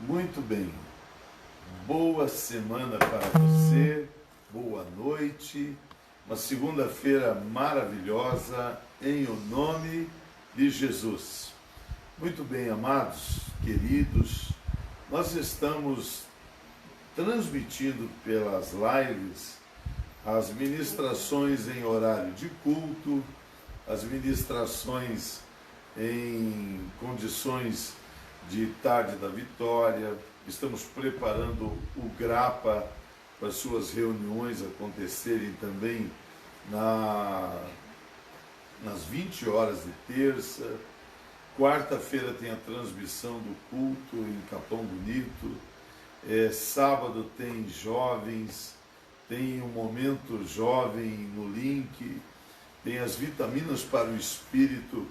Muito bem. Boa semana para você, boa noite, uma segunda-feira maravilhosa em o nome de Jesus. Muito bem, amados, queridos, nós estamos transmitindo pelas lives as ministrações em horário de culto, as ministrações em condições de tarde da vitória. Estamos preparando o Grapa para suas reuniões acontecerem também nas 20 horas de terça. Quarta-feira tem a transmissão do culto em Capão Bonito. Sábado tem jovens, tem um momento jovem no link, tem as vitaminas para o espírito,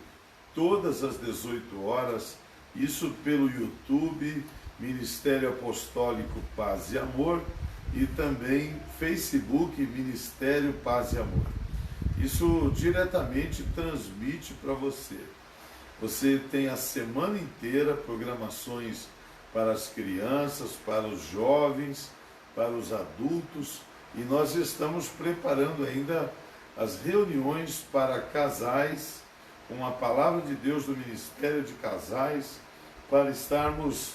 todas às 18 horas, isso pelo YouTube, Ministério Apostólico Paz e Amor, e também Facebook, Ministério Paz e Amor. Isso diretamente transmite para você. Você tem a semana inteira programações para as crianças, para os jovens, para os adultos, e nós estamos preparando ainda as reuniões para casais, com a palavra de Deus do Ministério de Casais, para estarmos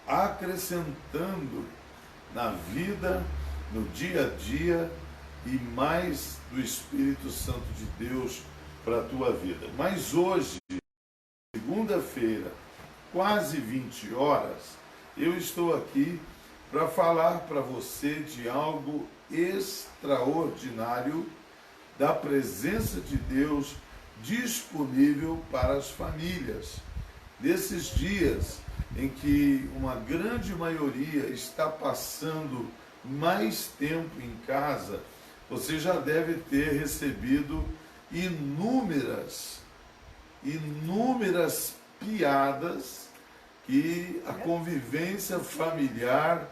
acrescentando na vida, no dia a dia, e mais do Espírito Santo de Deus para a tua vida. Mas hoje, segunda-feira, quase 20 horas, eu estou aqui para falar para você de algo extraordinário da presença de Deus disponível para as famílias. Nesses dias em que uma grande maioria está passando mais tempo em casa, você já deve ter recebido inúmeras piadas que a convivência familiar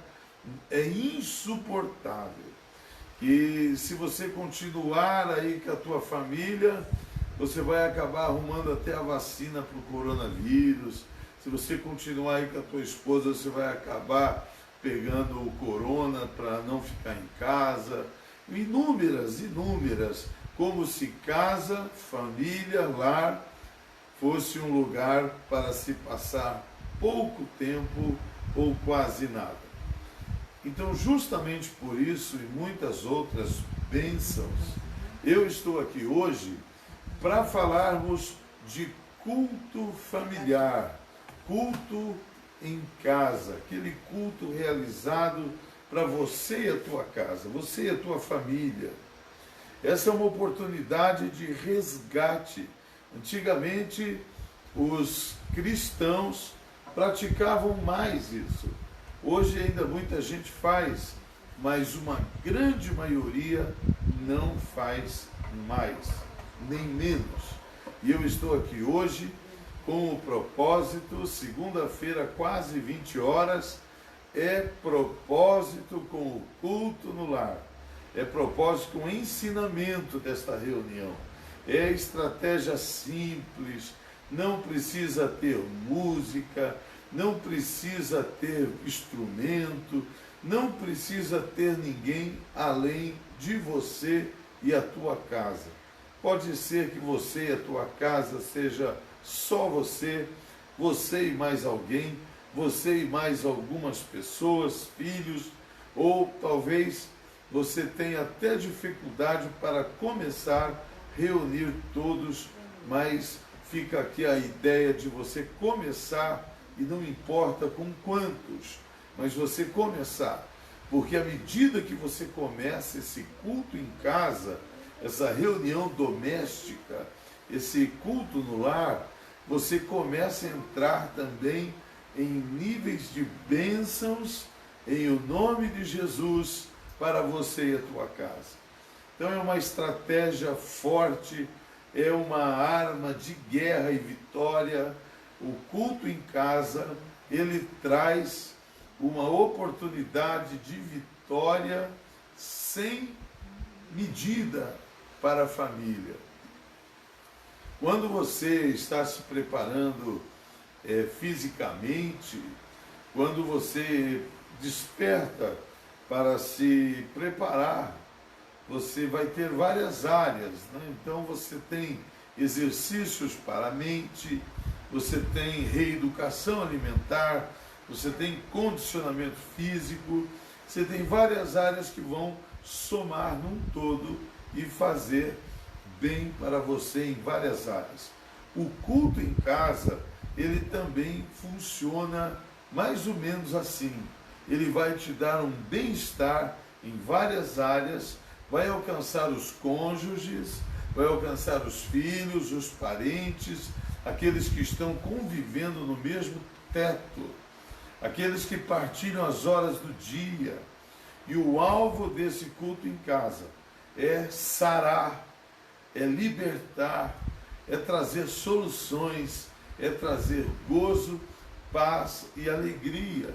é insuportável. Que se você continuar aí com a tua família, você vai acabar arrumando até a vacina para o coronavírus. Se você continuar aí com a tua esposa, você vai acabar pegando o corona para não ficar em casa. Inúmeras, como se casa, família, lar, fosse um lugar para se passar pouco tempo ou quase nada. Então, justamente por isso e muitas outras bênçãos, eu estou aqui hoje para falarmos de culto familiar, culto em casa, aquele culto realizado para você e a tua casa, você e a tua família. Essa é uma oportunidade de resgate. Antigamente, os cristãos praticavam mais isso. Hoje ainda muita gente faz, mas uma grande maioria não faz mais, nem menos. E eu estou aqui hoje com o propósito, segunda-feira, quase 20 horas, é propósito com o culto no lar, é propósito com o ensinamento desta reunião, é estratégia simples, não precisa ter música, não precisa ter instrumento, não precisa ter ninguém além de você e a tua casa. Pode ser que você e a tua casa seja só você, você e mais alguém, você e mais algumas pessoas, filhos, ou talvez você tenha até dificuldade para começar a reunir todos, mas fica aqui a ideia de você começar, e não importa com quantos, mas você começar, porque à medida que você começa esse culto em casa, essa reunião doméstica, esse culto no lar, você começa a entrar também em níveis de bênçãos em o nome de Jesus para você e a tua casa. Então é uma estratégia forte, é uma arma de guerra e vitória. O culto em casa, ele traz uma oportunidade de vitória sem medida para a família. Quando você está se preparando fisicamente, quando você desperta para se preparar, você vai ter várias áreas, né? Então você tem exercícios para a mente, você tem reeducação alimentar, você tem condicionamento físico, você tem várias áreas que vão somar num todo e fazer bem para você em várias áreas. O culto em casa, ele também funciona mais ou menos assim. Ele vai te dar um bem-estar em várias áreas, vai alcançar os cônjuges, vai alcançar os filhos, os parentes, aqueles que estão convivendo no mesmo teto, aqueles que partilham as horas do dia. E o alvo desse culto em casa é sarar, é libertar, é trazer soluções, é trazer gozo, paz e alegria.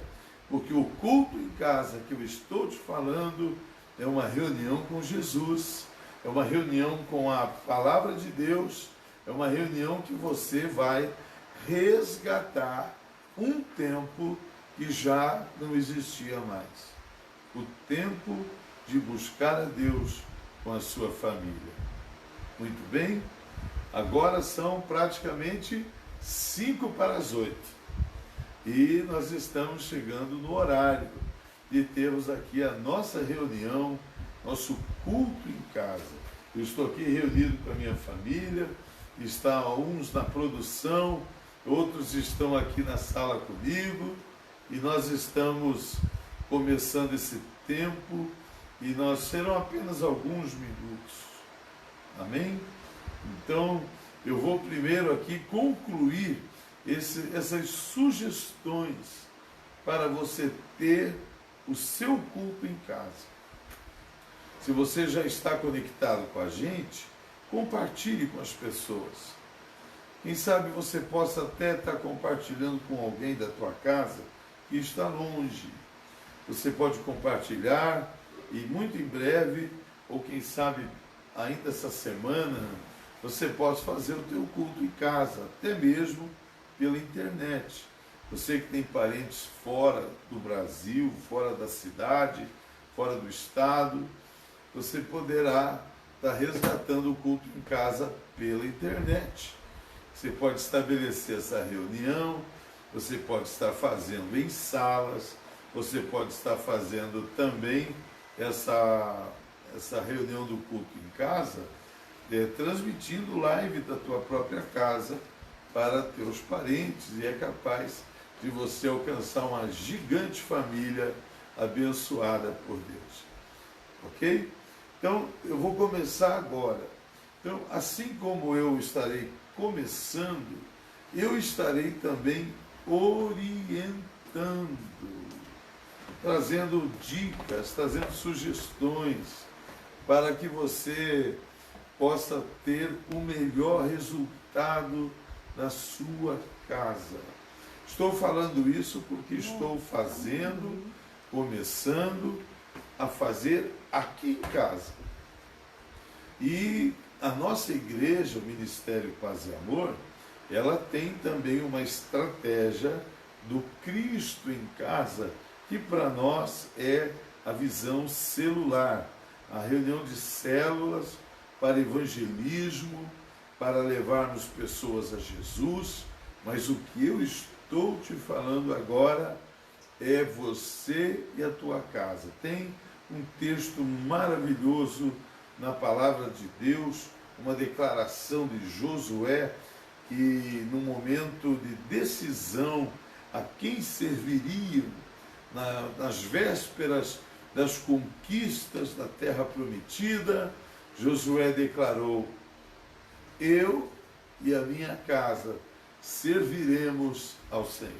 Porque o culto em casa que eu estou te falando é uma reunião com Jesus, é uma reunião com a palavra de Deus, é uma reunião que você vai resgatar um tempo que já não existia mais. O tempo de buscar a Deus com a sua família. Muito bem? Agora são praticamente 7:55. E nós estamos chegando no horário de termos aqui a nossa reunião, nosso culto em casa. Eu estou aqui reunido com a minha família, estão uns na produção, outros estão aqui na sala comigo, e nós estamos começando esse tempo, e nós serão apenas alguns minutos. Amém? Então, eu vou primeiro aqui concluir essas sugestões para você ter o seu culto em casa. Se você já está conectado com a gente, compartilhe com as pessoas. Quem sabe você possa até estar compartilhando com alguém da tua casa que está longe. Você pode compartilhar e muito em breve, ou quem sabe ainda essa semana, você pode fazer o teu culto em casa, até mesmo pela internet. Você que tem parentes fora do Brasil, fora da cidade, fora do estado, você poderá estar resgatando o culto em casa pela internet. Você pode estabelecer essa reunião, você pode estar fazendo em salas, você pode estar fazendo também essa reunião do culto em casa, transmitindo live da tua própria casa para teus parentes, e é capaz de você alcançar uma gigante família abençoada por Deus. Ok? Então, eu vou começar agora. Então, assim como eu estarei começando, eu estarei também orientando, trazendo dicas, trazendo sugestões, para que você possa ter o melhor resultado na sua casa. Estou falando isso porque estou começando a fazer aqui em casa. E a nossa igreja, o Ministério Paz e Amor, ela tem também uma estratégia do Cristo em casa, que para nós é a visão celular, a reunião de células para evangelismo, para levarmos pessoas a Jesus. Mas o que eu estou te falando agora é você e a tua casa. Tem um texto maravilhoso na palavra de Deus, uma declaração de Josué, que no momento de decisão a quem serviriam, nas vésperas das conquistas da terra prometida, Josué declarou: eu e a minha casa serviremos ao Senhor.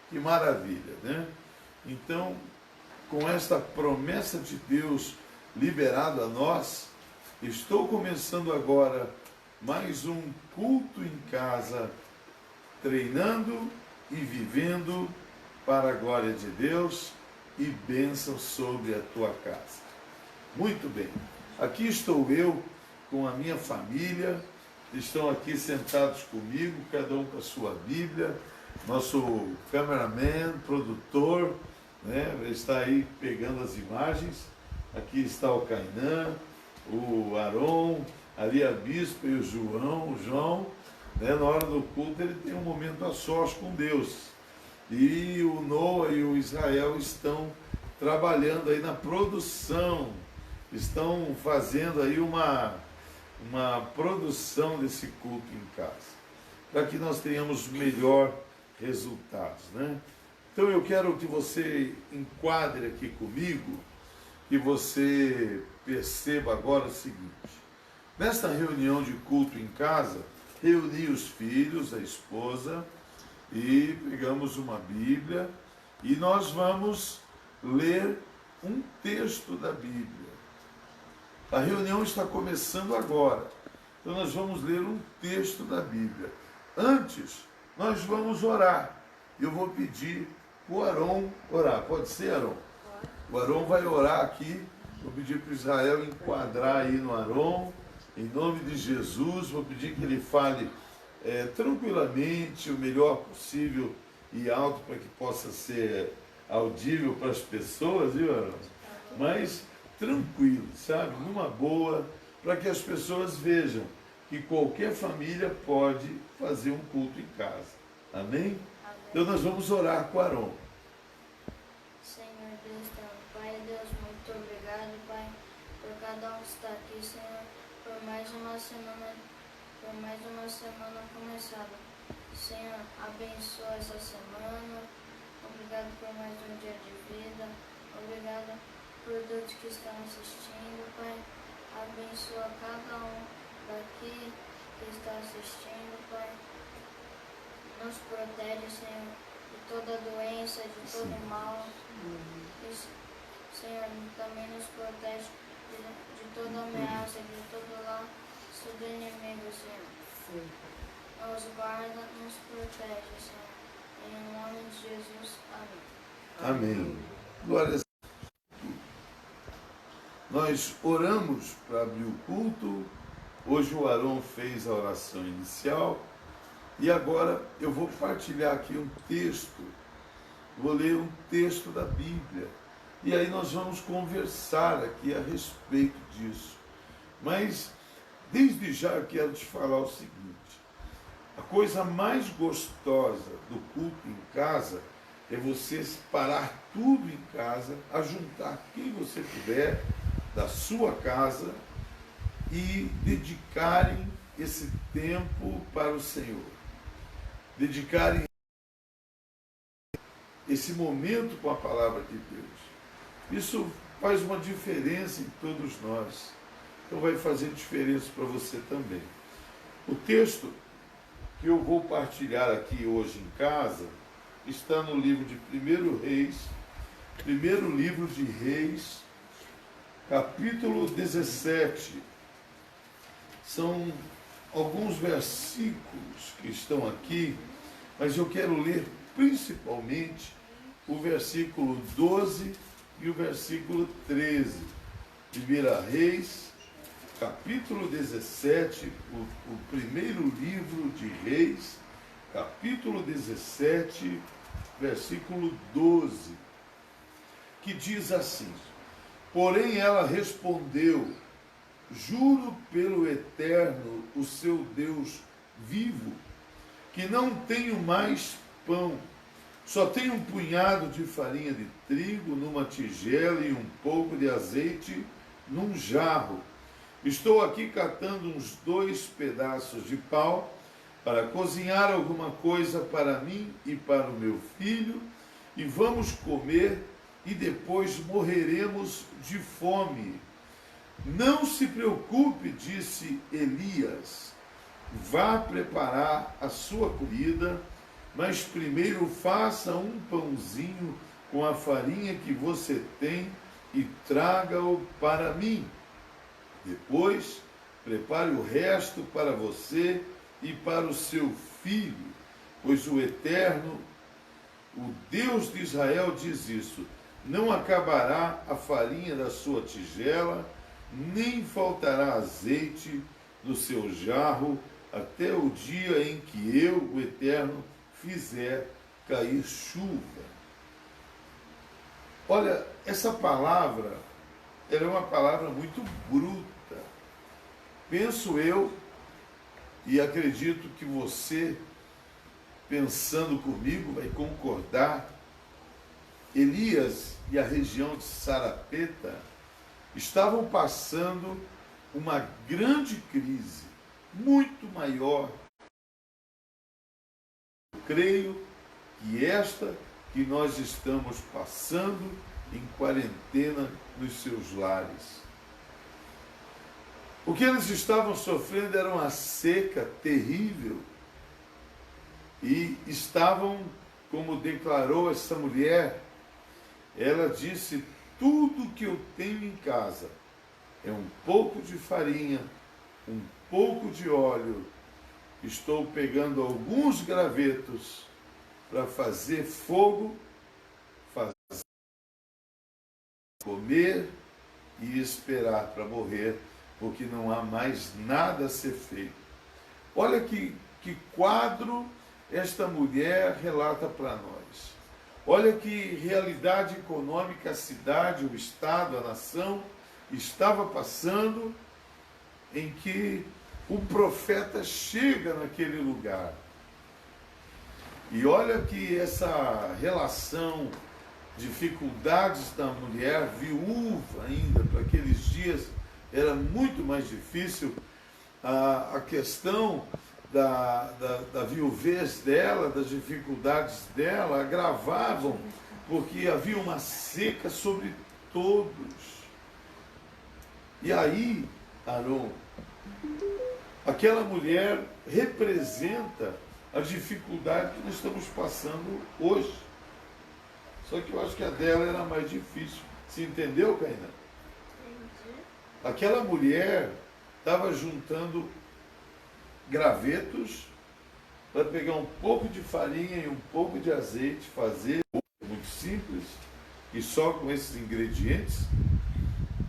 Que maravilha, né? Então, com esta promessa de Deus liberada a nós, estou começando agora mais um culto em casa, treinando e vivendo para a glória de Deus e bênção sobre a tua casa. Muito bem, aqui estou eu com a minha família, estão aqui sentados comigo, cada um com a sua Bíblia, nosso cameraman, produtor, né, está aí pegando as imagens. Aqui está o Kainan, o Aron, ali a Bispa e o João, né, na hora do culto ele tem um momento a sós com Deus. E o Noah e o Israel estão trabalhando aí na produção, estão fazendo aí uma produção desse culto em casa, para que nós tenhamos melhor resultados, né? Então eu quero que você enquadre aqui comigo, que você perceba agora o seguinte: nesta reunião de culto em casa, reuni os filhos, a esposa, e pegamos uma Bíblia e nós vamos ler um texto da Bíblia. A reunião está começando agora, então nós vamos ler um texto da Bíblia. Antes, nós vamos orar. Eu vou pedir para o Aron orar. Pode ser, Aron? O Aron vai orar aqui. Vou pedir para o Israel enquadrar aí no Aron. Em nome de Jesus, vou pedir que ele fale tranquilamente, o melhor possível e alto para que possa ser audível para as pessoas, viu, Aron? Mas tranquilo, sabe? Numa boa, para que as pessoas vejam que qualquer família pode fazer um culto em casa. Amém? Então nós vamos orar com Aron. Senhor Deus, Pai Deus, muito obrigado, Pai, por cada um que está aqui, Senhor, por mais uma semana começada. Senhor, abençoa essa semana. Obrigado por mais um dia de vida. Obrigado por todos que estão assistindo, Pai. Abençoa cada um daqui que está assistindo, Pai. Nos protege, Senhor, de toda doença, de todo mal. Senhor, também nos protege de toda ameaça, de todo laço do inimigo, Senhor. Nos guarda, nos protege, Senhor. Em nome de Jesus, amém. Amém. Glória a Deus. Nós oramos para abrir o culto. Hoje o Aron fez a oração inicial. E agora eu vou partilhar aqui um texto. Vou ler um texto da Bíblia. E aí nós vamos conversar aqui a respeito disso. Mas, desde já eu quero te falar o seguinte: a coisa mais gostosa do culto em casa é você parar tudo em casa, ajuntar quem você puder da sua casa e dedicarem esse tempo para o Senhor. Dedicarem esse momento com a palavra de Deus. Isso faz uma diferença em todos nós. Então vai fazer diferença para você também. O texto que eu vou partilhar aqui hoje em casa está no livro de primeiro livro de Reis, capítulo 17. São alguns versículos que estão aqui, mas eu quero ler principalmente o versículo 12 e o versículo 13. 1 Reis, capítulo 17, o primeiro livro de Reis, capítulo 17, versículo 12, que diz assim: porém ela respondeu: juro pelo Eterno, o seu Deus vivo, que não tenho mais pão, só tenho um punhado de farinha de trigo numa tigela e um pouco de azeite num jarro. Estou aqui catando uns 2 pedaços de pau para cozinhar alguma coisa para mim e para o meu filho, e vamos comer e depois morreremos de fome. Não se preocupe, disse Elias, vá preparar a sua comida, mas primeiro faça um pãozinho com a farinha que você tem e traga-o para mim. Depois, prepare o resto para você e para o seu filho, pois o Eterno, o Deus de Israel, diz isso: não acabará a farinha da sua tigela, nem faltará azeite no seu jarro, até o dia em que eu, o Eterno, fizer cair chuva. Olha, essa palavra, ela é uma palavra muito bruta. Penso eu, e acredito que você, pensando comigo, vai concordar. Elias e a região de Sarepta estavam passando uma grande crise, muito maior. Eu creio que esta que nós estamos passando em quarentena nos seus lares. O que eles estavam sofrendo era uma seca terrível e estavam, como declarou essa mulher, ela disse: tudo que eu tenho em casa é um pouco de farinha, um pouco de óleo. Estou pegando alguns gravetos para fazer fogo, fazer comer e esperar para morrer, porque não há mais nada a ser feito. Olha que quadro esta mulher relata para nós. Olha que realidade econômica a cidade, o estado, a nação estava passando, em que o profeta chega naquele lugar. E olha que essa relação, dificuldades da mulher viúva ainda, para aqueles dias era muito mais difícil. A questão da viuvez dela, das dificuldades dela, agravavam, porque havia uma seca sobre todos. E aí, Aron, aquela mulher representa a dificuldade que nós estamos passando hoje. Só que eu acho que a dela era mais difícil. Você entendeu, Caína? Entendi. Aquela mulher estava juntando gravetos para pegar um pouco de farinha e um pouco de azeite, fazer muito simples e só com esses ingredientes.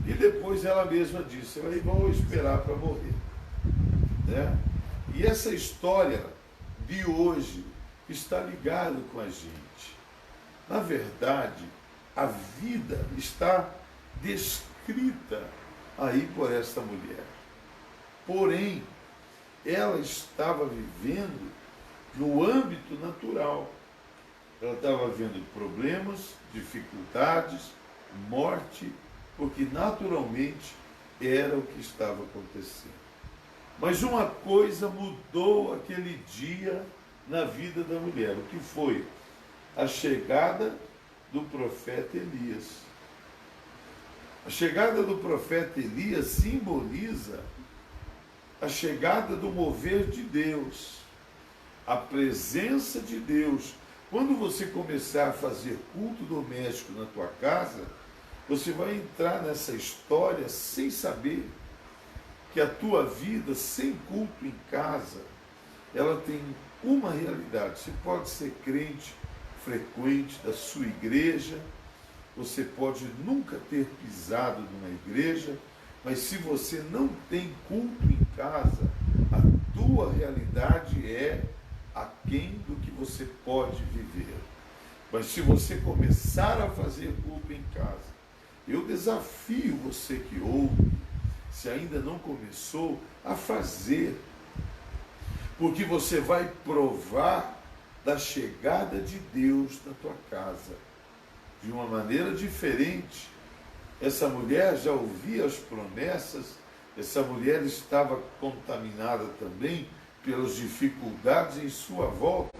E depois ela mesma disse: aí vou esperar para morrer. Né? E essa história de hoje está ligada com a gente. Na verdade, a vida está descrita aí por esta mulher. Porém, ela estava vivendo no âmbito natural. Ela estava vendo problemas, dificuldades, morte, porque naturalmente era o que estava acontecendo. Mas uma coisa mudou aquele dia na vida da mulher. O que foi? A chegada do profeta Elias. A chegada do profeta Elias simboliza a chegada do mover de Deus, a presença de Deus. Quando você começar a fazer culto doméstico na tua casa, você vai entrar nessa história sem saber que a tua vida sem culto em casa, ela tem uma realidade. Você pode ser crente frequente da sua igreja, você pode nunca ter pisado numa igreja, mas se você não tem culto em casa, a tua realidade é aquém do que você pode viver. Mas se você começar a fazer culto em casa, eu desafio você que ouve, se ainda não começou, a fazer. Porque você vai provar da chegada de Deus na tua casa de uma maneira diferente. Essa mulher já ouvia as promessas, essa mulher estava contaminada também pelas dificuldades em sua volta.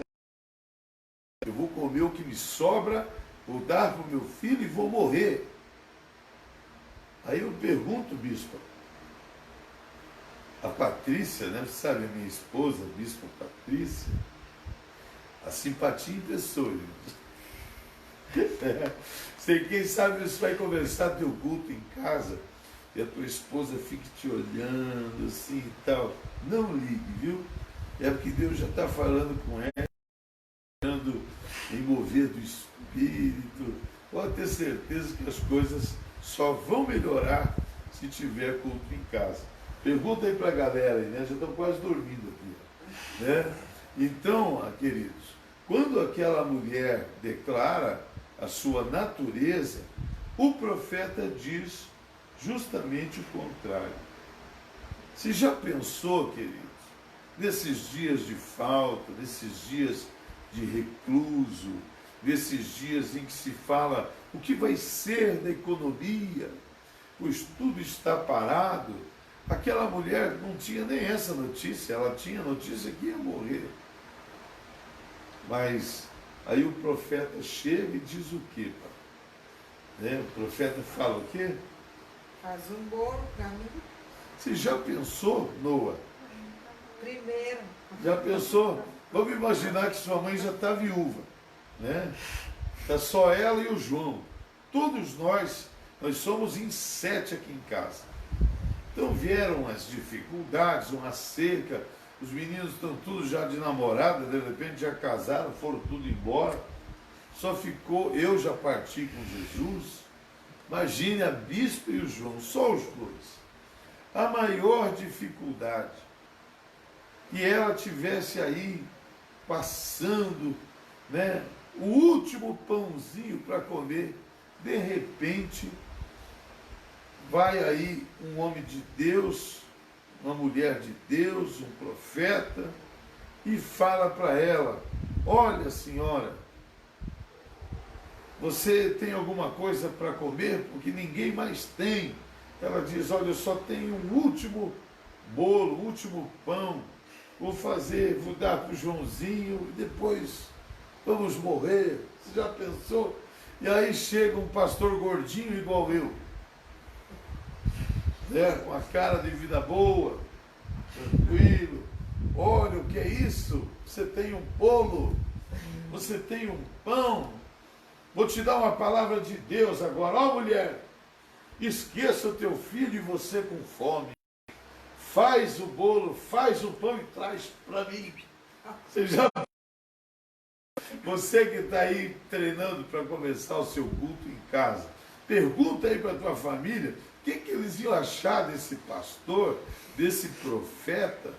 Eu vou comer o que me sobra, vou dar para o meu filho e vou morrer. Aí eu pergunto, bispo, a Patrícia, né? Você sabe, a minha esposa, a bispa Patrícia, a simpatia em pessoa. Sei, quem sabe você vai conversar teu culto em casa e a tua esposa fique te olhando assim e tal. Não ligue, viu? É porque Deus já está falando com ela, falando em mover do Espírito. Pode ter certeza que as coisas só vão melhorar se tiver culto em casa. Pergunta aí para a galera aí, né? Já estão quase dormindo aqui, né? Então, queridos, quando aquela mulher declara a sua natureza, o profeta diz justamente o contrário. Você já pensou, queridos, nesses dias de falta, nesses dias de recluso, nesses dias em que se fala o que vai ser da economia, pois tudo está parado? Aquela mulher não tinha nem essa notícia, ela tinha notícia que ia morrer. Mas aí o profeta chega e diz o quê, pai? Né? O profeta fala o quê? Faz um bolo para mim. Você já pensou, Noa? Primeiro. Já pensou? Vamos imaginar que sua mãe já está viúva, né? Está só ela e o João. Todos nós somos em 7 aqui em casa. Então vieram as dificuldades, uma seca, os meninos estão todos já de namorada, de repente já casaram, foram tudo embora. Só ficou, eu já parti com Jesus. Imagine a bispa e o João, só os dois. A maior dificuldade. E ela tivesse aí passando, né, o último pãozinho para comer. De repente, vai aí um homem de Deus, uma mulher de Deus, um profeta, e fala para ela: olha, senhora, você tem alguma coisa para comer? Porque ninguém mais tem. Ela diz: olha, eu só tenho um último bolo, um último pão. Vou dar para o Joãozinho e depois vamos morrer. Você já pensou? E aí chega um pastor gordinho igual eu, né, com a cara de vida boa, tranquilo. Olha, o que é isso? Você tem um bolo, você tem um pão. Vou te dar uma palavra de Deus agora. Ó, mulher, esqueça o teu filho e você com fome. Faz o bolo, faz o pão e traz para mim. Você que está aí treinando para começar o seu culto em casa, pergunta aí para a tua família o que eles iam achar desse pastor, desse profeta.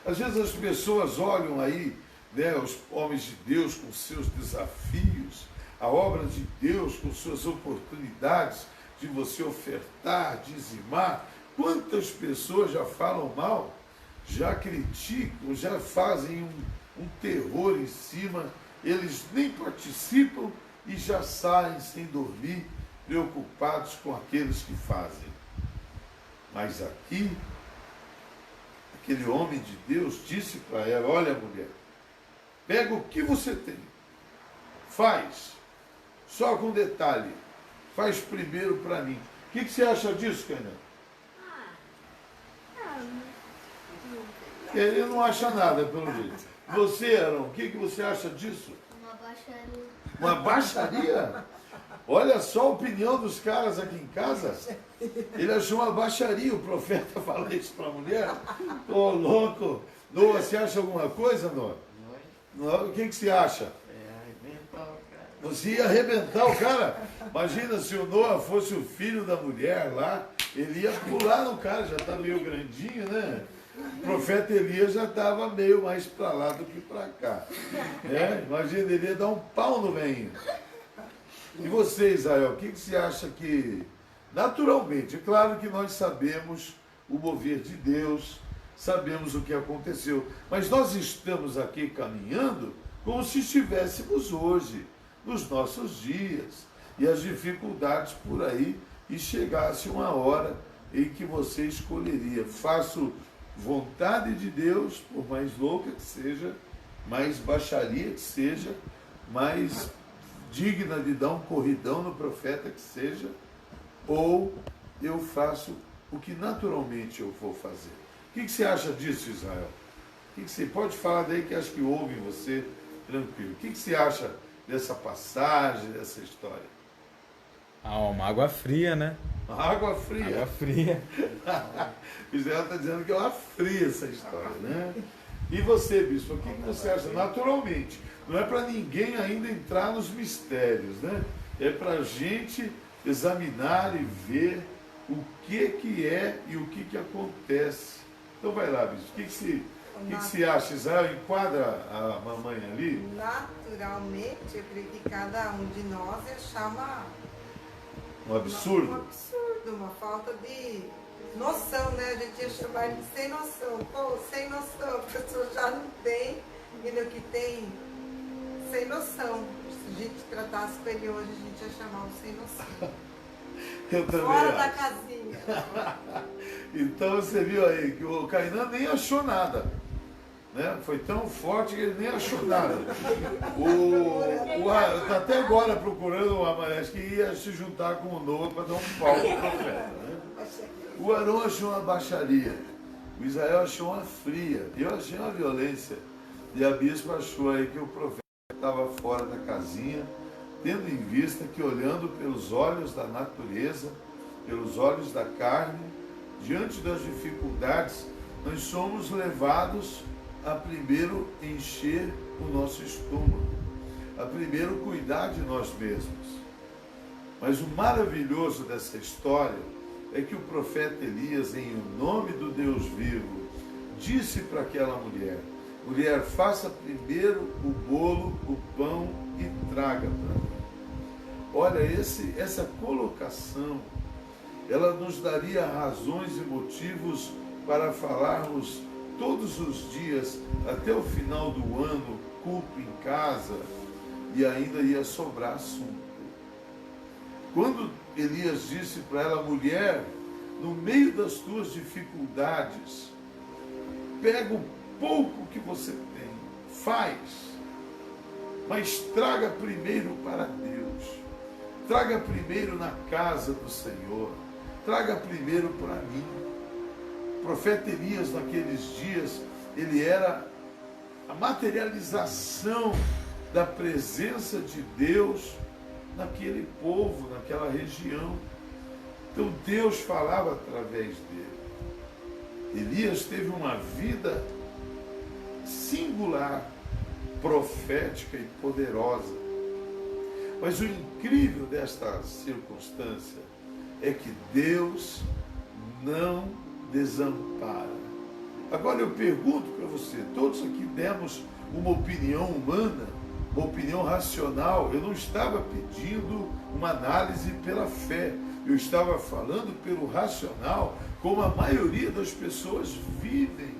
Às vezes as pessoas olham aí, né, os homens de Deus com seus desafios, a obra de Deus com suas oportunidades de você ofertar, dizimar. Quantas pessoas já falam mal, já criticam, já fazem um terror em cima, eles nem participam e já saem sem dormir, preocupados com aqueles que fazem. Mas aqui, aquele homem de Deus disse para ela: olha, mulher, pega o que você tem, faz, só com detalhe, faz primeiro para mim. O que você acha disso, Cainã? Ele não acha nada, pelo jeito. Você, Arão, o que você acha disso? Uma baixaria. Uma baixaria? Olha só a opinião dos caras aqui em casa. Ele achou uma baixaria. O profeta fala isso para a mulher. Ô, louco. Noa, você acha alguma coisa, Noa? Não. O que você acha? Arrebentar o cara. Você ia arrebentar o cara? Imagina se o Noa fosse o filho da mulher lá, ele ia pular no cara, já está meio grandinho, né? O profeta Elias já estava meio mais para lá do que para cá. Imagina, ele ia dar um pau no velhinho. E você, Israel, o que você acha que, naturalmente, é claro que nós sabemos o mover de Deus, sabemos o que aconteceu, mas nós estamos aqui caminhando como se estivéssemos hoje, nos nossos dias, e as dificuldades por aí, e chegasse uma hora em que você escolheria: faço vontade de Deus, por mais louca que seja, mais baixaria que seja, mais digna de dar um corridão no profeta que seja, ou eu faço o que naturalmente eu vou fazer. O que você acha disso, Israel? O que você pode falar daí, que acho que ouve você tranquilo? O que você acha dessa passagem, dessa história? Uma água fria, né? Água fria. Água fria. Israel está dizendo que é uma fria essa história, né? E você, bispo, o que você acha? Naturalmente, não é para ninguém ainda entrar nos mistérios, né? É para a gente examinar e ver o que é e o que acontece. Então vai lá, bispo, o que você O que você acha? Israel enquadra a mamãe ali? Naturalmente, eu creio que cada um de nós ia achar Um absurdo? um absurdo, uma falta de noção, né? A gente ia chamar ele de sem noção. Pô, sem noção, a pessoa já não tem, e no que tem, sem noção. Se a gente tratasse com ele hoje, a gente ia chamar o sem noção. Eu também Fora da acho. casinha. Então você viu aí que o Kainan nem achou nada. Né? Foi tão forte que ele nem achou nada. Tá até agora procurando o Amarés que ia se juntar com o Noah para dar um pau pro profeta. Né? O Arão achou uma baixaria. O Israel achou uma fria. Eu achei uma violência. E a bispa achou aí que o profeta estava fora da casinha, tendo em vista que, olhando pelos olhos da natureza, pelos olhos da carne, diante das dificuldades, nós somos levados a primeiro encher o nosso estômago, a primeiro cuidar de nós mesmos. Mas o maravilhoso dessa história é que o profeta Elias, em nome do Deus vivo, disse para aquela mulher: mulher, faça primeiro o bolo, o pão e traga para mim. Olha, essa colocação, ela nos daria razões e motivos para falarmos todos os dias, até o final do ano, culto em casa, e ainda ia sobrar assunto. Quando Elias disse para ela: mulher, no meio das tuas dificuldades, pega o pouco que você tem, faz, mas traga primeiro para Deus, traga primeiro na casa do Senhor, traga primeiro para mim. O profeta Elias, naqueles dias, ele era a materialização da presença de Deus naquele povo, naquela região. Então Deus falava através dele. Elias teve uma vida singular, profética e poderosa. Mas o incrível desta circunstância é que Deus não desampara. Agora eu pergunto para você, todos aqui demos uma opinião humana, uma opinião racional. Eu não estava pedindo uma análise pela fé, eu estava falando pelo racional, como a maioria das pessoas vivem.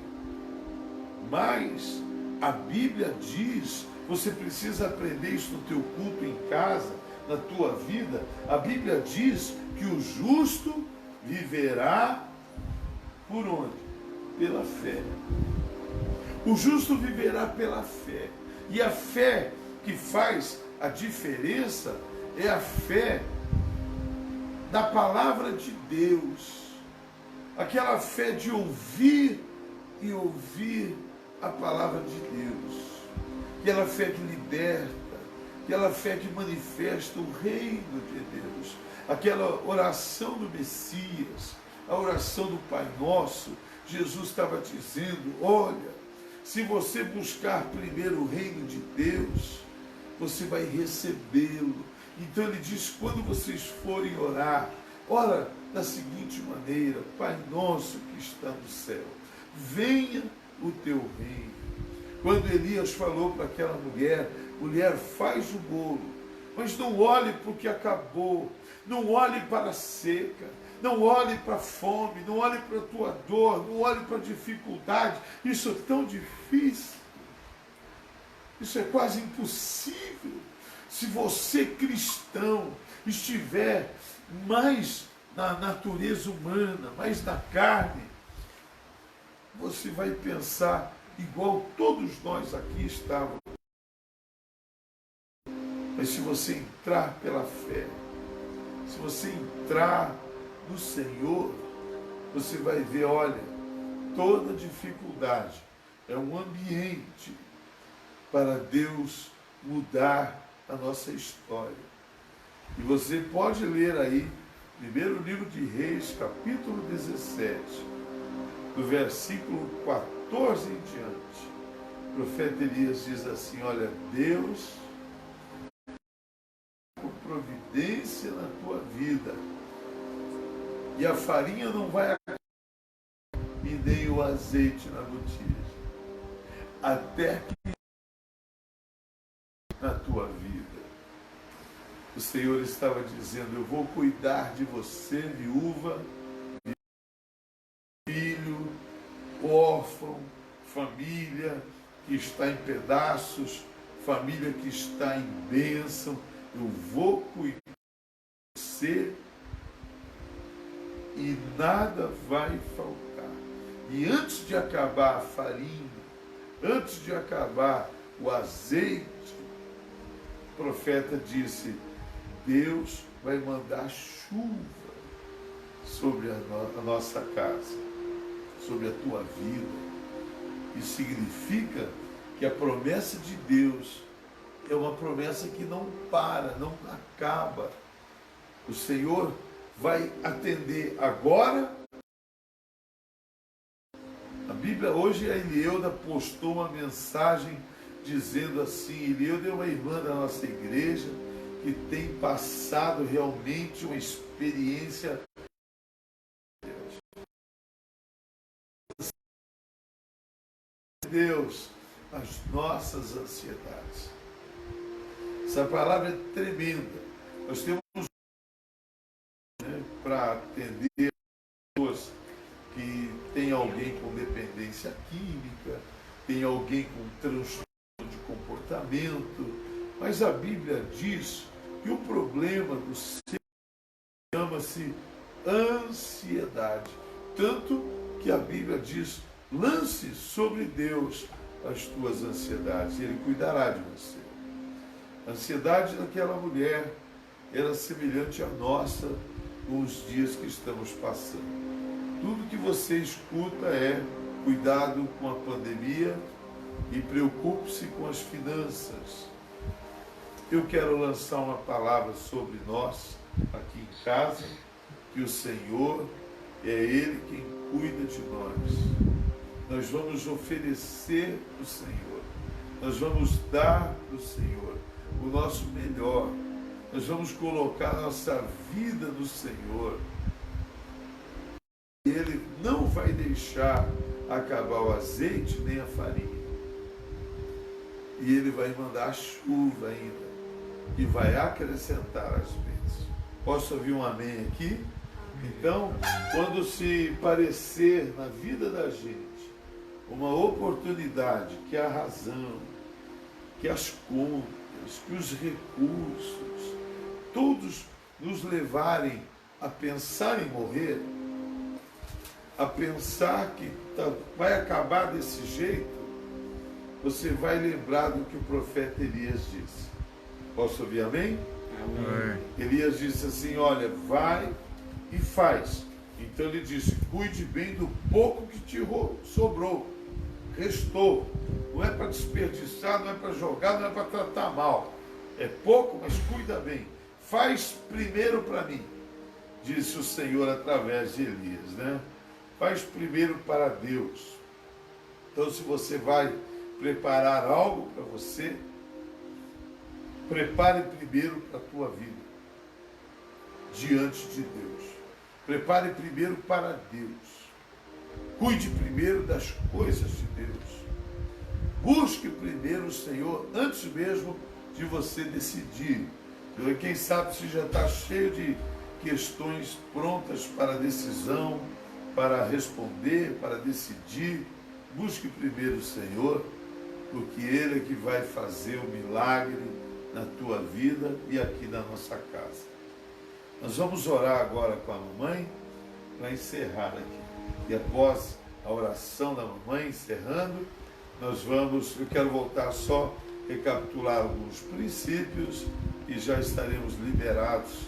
Mas a Bíblia diz, você precisa aprender isso no teu culto em casa, na tua vida. A Bíblia diz que o justo viverá por onde? Pela fé. O justo viverá pela fé. E a fé que faz a diferença é a fé da palavra de Deus. Aquela fé de ouvir e ouvir a palavra de Deus. Aquela fé que liberta, aquela fé que manifesta o reino de Deus. Aquela oração do Messias, a oração do Pai Nosso. Jesus estava dizendo: olha, se você buscar primeiro o reino de Deus, você vai recebê-lo. Então ele diz: quando vocês forem orar, ora da seguinte maneira: Pai Nosso que está no céu, venha o teu reino. Quando Elias falou para aquela mulher: mulher, faz o bolo, mas não olhe porque acabou, não olhe para a seca, não olhe para a fome, não olhe para a tua dor, não olhe para a dificuldade. Isso é tão difícil, isso é quase impossível. Se você, cristão, estiver mais na natureza humana, mais na carne, você vai pensar igual todos nós aqui estávamos. Mas se você entrar pela fé, se você entrar no Senhor, você vai ver, olha, toda dificuldade é um ambiente para Deus mudar a nossa história. E você pode ler aí, primeiro livro de Reis, capítulo 17, do versículo 14 em diante. O profeta Elias diz assim: olha, Deus por providência na tua vida, e a farinha não vai acabar, e nem o azeite na botija. até que na tua vida. O Senhor estava dizendo: eu vou cuidar de você, viúva, filho, órfão, família que está em pedaços, família que está em bênção. Eu vou cuidar de você e nada vai faltar. E antes de acabar a farinha, antes de acabar o azeite, o profeta disse: Deus vai mandar chuva sobre a nossa casa, sobre a tua vida. Isso significa que a promessa de Deus é uma promessa que não para, não acaba. O Senhor vai atender agora. A Bíblia hoje, a Elieuda postou uma mensagem dizendo assim: Elieuda é uma irmã da nossa igreja que tem passado realmente uma experiência de Deus, as nossas ansiedades. Essa palavra é tremenda. Nós temos, para atender pessoas que tem alguém com dependência química, tem alguém com transtorno de comportamento, mas a Bíblia diz que o problema do ser chama-se ansiedade. Tanto que a Bíblia diz: lance sobre Deus as tuas ansiedades, e Ele cuidará de você. A ansiedade daquela mulher era semelhante à nossa nos dias que estamos passando. Tudo que você escuta é: cuidado com a pandemia e preocupe-se com as finanças. Eu quero lançar uma palavra sobre nós aqui em casa, que o Senhor é Ele quem cuida de nós. Nós vamos oferecer o Senhor, nós vamos dar do Senhor o nosso melhor, nós vamos colocar a nossa vida no Senhor. Ele não vai deixar acabar o azeite nem a farinha. E Ele vai mandar a chuva ainda. E vai acrescentar as bênçãos. Posso ouvir um amém aqui? Então, quando se parecer na vida da gente uma oportunidade que a razão, que as contas, que os recursos, todos nos levarem a pensar em morrer, a pensar que vai acabar desse jeito, você vai lembrar do que o profeta Elias disse. Posso ouvir amém? Amém. Elias disse assim: olha, vai e faz. Então ele disse: cuide bem do pouco que te sobrou, restou. Não é para desperdiçar, não é para jogar, não é para tratar mal. É pouco, mas cuida bem. Faz primeiro para mim, disse o Senhor através de Elias, né? Faz primeiro para Deus. Então, se você vai preparar algo para você, prepare primeiro para a tua vida, diante de Deus. Prepare primeiro para Deus. Cuide primeiro das coisas de Deus. Busque primeiro o Senhor antes mesmo de você decidir. Quem sabe se já está cheio de questões prontas para decisão, para responder, para decidir. Busque primeiro o Senhor, porque Ele é que vai fazer o milagre na tua vida e aqui na nossa casa. Nós vamos orar agora com a mamãe para encerrar aqui. E após a oração da mamãe, encerrando, eu quero voltar só, recapitular alguns princípios e já estaremos liberados.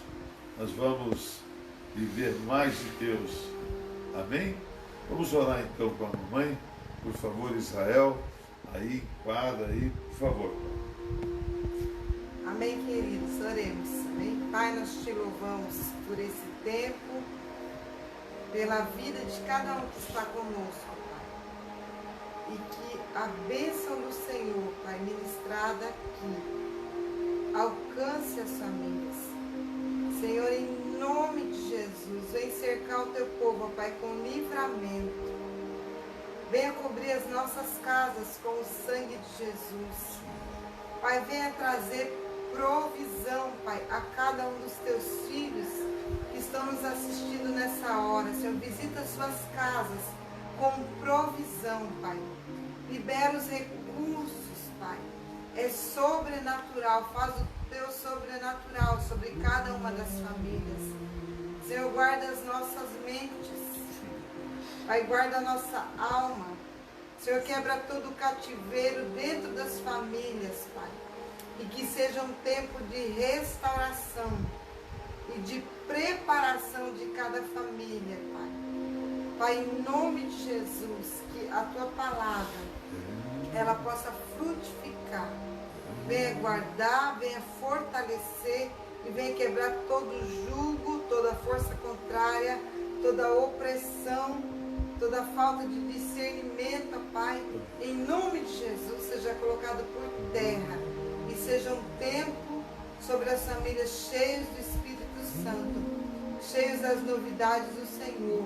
Nós vamos viver mais de Deus. Amém? Vamos orar então com a mamãe. Por favor, Israel, aí, quadra aí, por favor. Amém, queridos, oremos. Amém? Pai, nós te louvamos por esse tempo, pela vida de cada um que está conosco, Pai. E que a bênção do Senhor, Pai, ministrada aqui, alcance as famílias. Senhor, em nome de Jesus, vem cercar o teu povo, Pai, com livramento. Venha cobrir as nossas casas com o sangue de Jesus. Pai, venha trazer provisão, Pai, a cada um dos teus filhos que estão nos assistindo nessa hora. Senhor, visita suas casas com provisão, Pai. Libera os recursos, Pai. É sobrenatural, faz o teu sobrenatural sobre cada uma das famílias. Senhor, guarda as nossas mentes. Pai, guarda a nossa alma. Senhor, quebra todo o cativeiro dentro das famílias, Pai. E que seja um tempo de restauração e de preparação de cada família, Pai. Pai, em nome de Jesus, que a tua palavra, ela possa frutificar. Venha guardar, venha fortalecer e venha quebrar todo jugo, toda força contrária, toda opressão, toda falta de discernimento, Pai, em nome de Jesus, seja colocado por terra e seja um tempo sobre as famílias cheios do Espírito Santo, cheios das novidades do Senhor,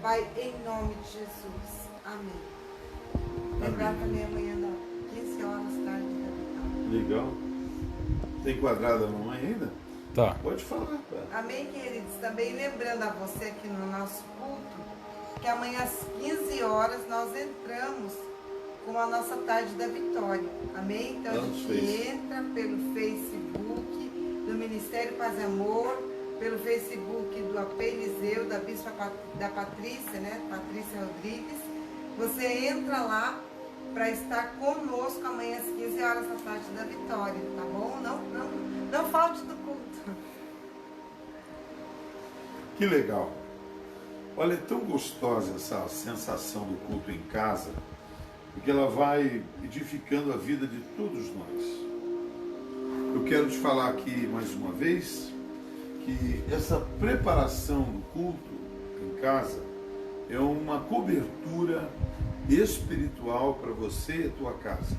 Pai, em nome de Jesus. Amém. Lembrar também amanhã, 15 horas tarde da vitória. Legal. Tem enquadrado a mamãe ainda? Tá. Pode falar, cara. Amém, queridos? Também lembrando a você aqui no nosso culto, que amanhã às 15 horas nós entramos com a nossa tarde da vitória. Amém? Então a gente entra pelo Facebook do Ministério Paz e Amor, pelo Facebook do AP Eliseu, da Bispa da Patrícia, né? Patrícia Rodrigues. Você entra lá para estar conosco amanhã às 15 horas na tarde da vitória, tá bom? Não falte do culto. Que legal. Olha, é tão gostosa essa sensação do culto em casa, porque ela vai edificando a vida de todos nós. Eu quero te falar aqui mais uma vez que essa preparação do culto em casa é uma cobertura espiritual para você e a tua casa.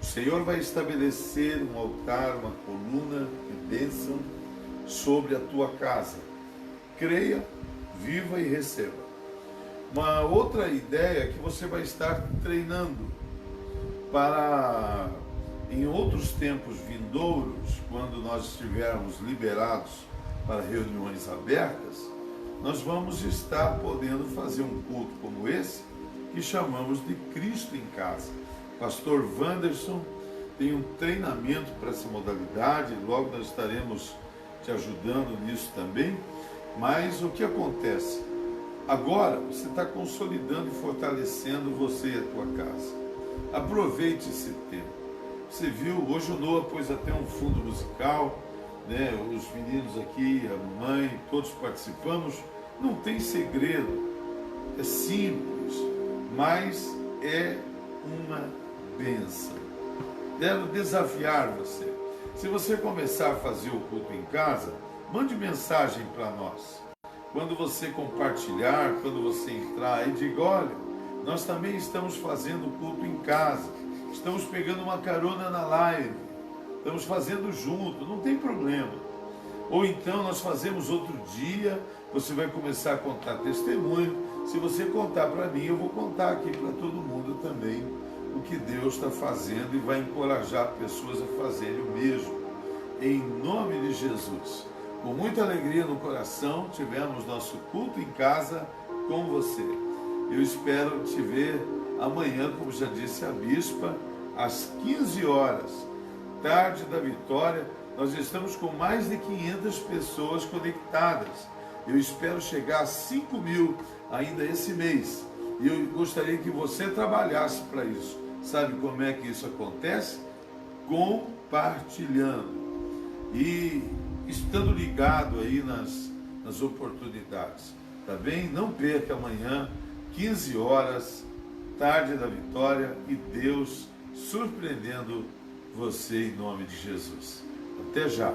O Senhor vai estabelecer um altar, uma coluna de bênção sobre a tua casa. Creia, viva e receba. Uma outra ideia é que você vai estar treinando para, em outros tempos vindouros, quando nós estivermos liberados para reuniões abertas, nós vamos estar podendo fazer um culto como esse, que chamamos de Cristo em Casa. Pastor Wanderson tem um treinamento para essa modalidade, logo nós estaremos te ajudando nisso também. Mas o que acontece? Agora você está consolidando e fortalecendo você e a tua casa. Aproveite esse tempo. Você viu, hoje o Noah pôs até um fundo musical, né? Os meninos aqui, a mãe, todos participamos. Não tem segredo, é simples, mas é uma bênção. Quero desafiar você. Se você começar a fazer o culto em casa, mande mensagem para nós. Quando você compartilhar, quando você entrar e diga, olha, nós também estamos fazendo o culto em casa, estamos pegando uma carona na live, estamos fazendo junto, não tem problema. Ou então nós fazemos outro dia, você vai começar a contar testemunho. Se você contar para mim, eu vou contar aqui para todo mundo também o que Deus está fazendo e vai encorajar pessoas a fazerem o mesmo. Em nome de Jesus. Com muita alegria no coração, tivemos nosso culto em casa com você. Eu espero te ver amanhã, como já disse a bispa, às 15 horas, tarde da vitória. Nós estamos com mais de 500 pessoas conectadas. Eu espero chegar a 5.000 ainda esse mês. E eu gostaria que você trabalhasse para isso. Sabe como é que isso acontece? Compartilhando. E estando ligado aí nas oportunidades, tá bem? Não perca amanhã, 15 horas, tarde da vitória, e Deus surpreendendo você em nome de Jesus. Até já!